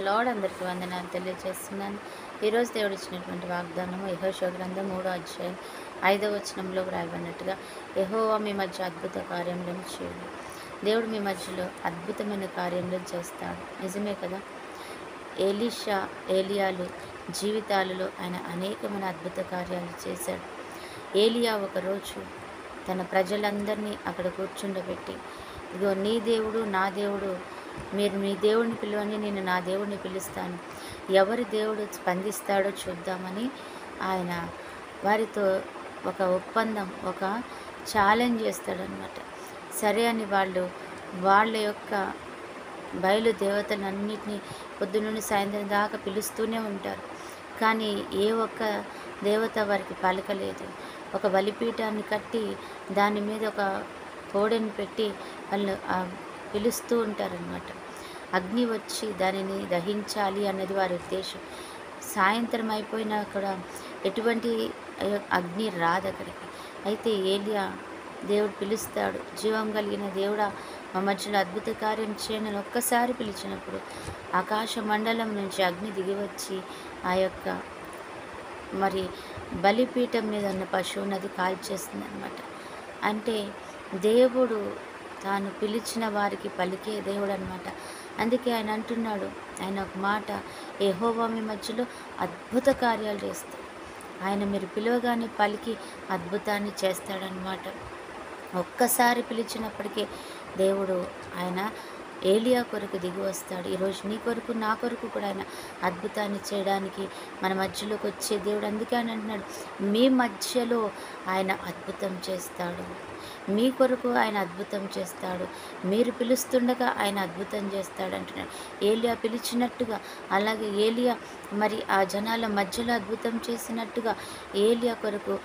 Lord అందరికీ వందనాలు తెలియజేస్తున్నాను. ఈరోజు దేవుడు ఇచ్చినటువంటి వాగ్దానము యెహోషువ గ్రంథం 3వ అధ్యాయం 5వ వచనంలో వ్రాయబడినట్టుగా, యెహోవా మీ మధ్య అద్భుత కార్యములను చేయును. దేవుడు మీ మధ్యలో అద్భుతమైన కార్యములను చేస్తాడు. నిజమే కదా. ఎలీషా, ఏలియాలు జీవితాలలో ఆయన అనేకమైన అద్భుత కార్యాలు చేశాడు. ఏలియా ఒకరోజు తన ప్రజలందరినీ అక్కడ కూర్చుండబెట్టి, ఇదిగో నీ దేవుడు నా దేవుడు, మీరు మీ దేవుడిని పిలవని, నేను నా దేవుడిని పిలుస్తాను, ఎవరి దేవుడు స్పందిస్తాడో చూద్దామని ఆయన వారితో ఒక ఒప్పందం, ఒక ఛాలెంజ్ చేస్తాడనమాట. సరే అని వాళ్ళు వాళ్ళ యొక్క బయలు దేవతలన్నిటినీ పొద్దునుండి సాయంత్రం దాకా పిలుస్తూనే ఉంటారు. కానీ ఏ ఒక్క దేవత వారికి పలకలేదు. ఒక బలిపీఠాన్ని కట్టి దాని మీద ఒక కోడెని పెట్టి వాళ్ళు పిలుస్తూ ఉంటారనమాట. అగ్ని వచ్చి దానిని దహించాలి అన్నది వారి ఉద్దేశం. సాయంత్రం అయిపోయినా కూడా ఎటువంటి అగ్ని రాదు అక్కడికి. అయితే ఏలియా దేవుడు పిలుస్తాడు, జీవం కలిగిన దేవుడా మా మధ్యలో అద్భుత కార్యం చేయని ఒక్కసారి పిలిచినప్పుడు ఆకాశ మండలం నుంచి అగ్ని దిగివచ్చి ఆ యొక్క మరి బలిపీఠం మీద ఉన్న పశువుని అది కాల్చేస్తుంది అనమాట. అంటే దేవుడు తాను పిలిచిన వారికి పలికే దేవుడు అనమాట. అందుకే ఆయన అంటున్నాడు, ఆయన ఒక మాట, యెహోవా మీ మధ్యలో అద్భుత కార్యాలు చేస్తాడు. ఆయన మీరు పిలవగానే పలికి అద్భుతాన్ని చేస్తాడనమాట. ఒక్కసారి పిలిచినప్పటికీ దేవుడు ఆయన ఏలియా కొరకు దిగి వస్తాడు. ఈరోజు నీ కొరకు నా కొరకు కూడా ఆయన అద్భుతాన్ని చేయడానికి మన మధ్యలోకి వచ్చే దేవుడు. అందుకే ఆయన అంటున్నాడు, మీ మధ్యలో ఆయన అద్భుతం చేస్తాడు, మీ కొరకు ఆయన అద్భుతం చేస్తాడు, మీరు పిలుస్తుండగా ఆయన అద్భుతం చేస్తాడు అంటున్నాడు. ఏలియా పిలిచినట్టుగా, అలాగే ఏలియా మరి ఆ జనాల మధ్యలో అద్భుతం చేసినట్టుగా ఏలియా కొరకు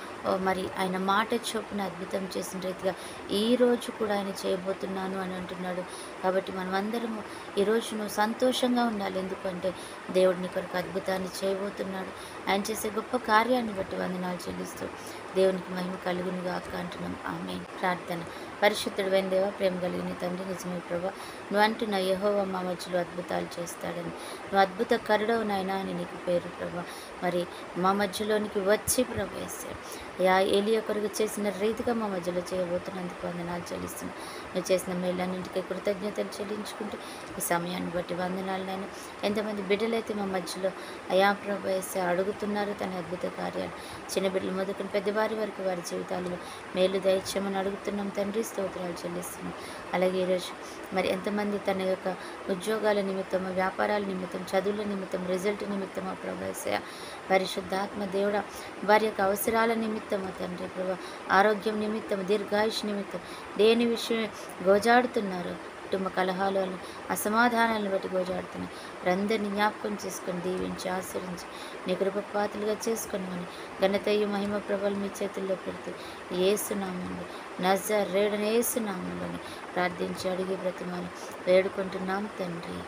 మరి ఆయన మాట చొప్పున అద్భుతం చేసిన రీతిగా ఈరోజు కూడా ఆయన చేయబోతున్నాను అని అంటున్నాడు. కాబట్టి మనమందరము ఈరోజు నువ్వు సంతోషంగా ఉండాలి. ఎందుకంటే దేవుడు నీ కొరకు అద్భుతాన్ని చేయబోతున్నాడు. ఆయన చేసే గొప్ప కార్యాన్ని బట్టి వందనాలు చెల్లిస్తూ దేవునికి మహిమ కలుగును గాక అంటున్నాం. ఆమేన్. ప్రార్థన. పరిశుద్ధుడైన దేవా, ప్రేమ కలిగిన తండ్రి, నిజమే ప్రభా, నువ్వు అంటున్న యెహోవా మా మధ్యలో అద్భుతాలు చేస్తాడని, నువ్వు అద్భుత కరుడవు నాయనా అని నీకు పేరు ప్రభా. మరి మా మధ్యలోనికి వచ్చి ప్రభా యా ఏలియా కొరకు చేసిన రీతిగా మా మధ్యలో చేయబోతున్నందుకు వందనాలు చెల్లిస్తున్నాను. నువ్వు చేసిన మేళ్ళన్నింటికీ కృతజ్ఞతలు చెల్లించుకుంటూ ఈ సమయాన్ని బట్టి వందనాలైనా ఎంతమంది బిడ్డలైతే మా మధ్యలో అయా ప్రభా అడుగుతున్నారు తన అద్భుత కార్యాలు, చిన్న బిడ్డలు మొదలుకొని పెద్దవారి వరకు వారి జీవితాలలో మేలు దయచేయమని అడుగుతున్నాం తండ్రి. స్తోత్రాలు చెల్లిస్తున్నాం. అలాగే ఈరోజు మరి ఎంతమంది తన యొక్క ఉద్యోగాల నిమిత్తం, వ్యాపారాల నిమిత్తం, చదువుల నిమిత్తం, రిజల్ట్ నిమిత్తం ప్రభాసయ పరిశుద్ధాత్మ దేవుడా, వారి యొక్క అవసరాల నిమిత్తం తండ్రి ప్రభా, ఆరోగ్యం నిమిత్తం, దీర్ఘాయుష్ నిమిత్తం దేని విషయం గోజాడుతున్నారు, కుటుంబ కలహాలను, అసమాధానాలను బట్టి గోజాడుతున్నాయి. వారందరినీ జ్ఞాపకం చేసుకొని దీవించి ఆశ్రయించి నీ కృపపాత్రలుగా చేసుకొని ఘనతయు మహిమ ప్రభలు మీ చేతుల్లో పెడుతూ యేసునామంలో, నజరేయుడైన యేసునామంలోని ప్రార్థించి అడిగి బ్రతిమాలి వేడుకుంటున్నాం తండ్రి.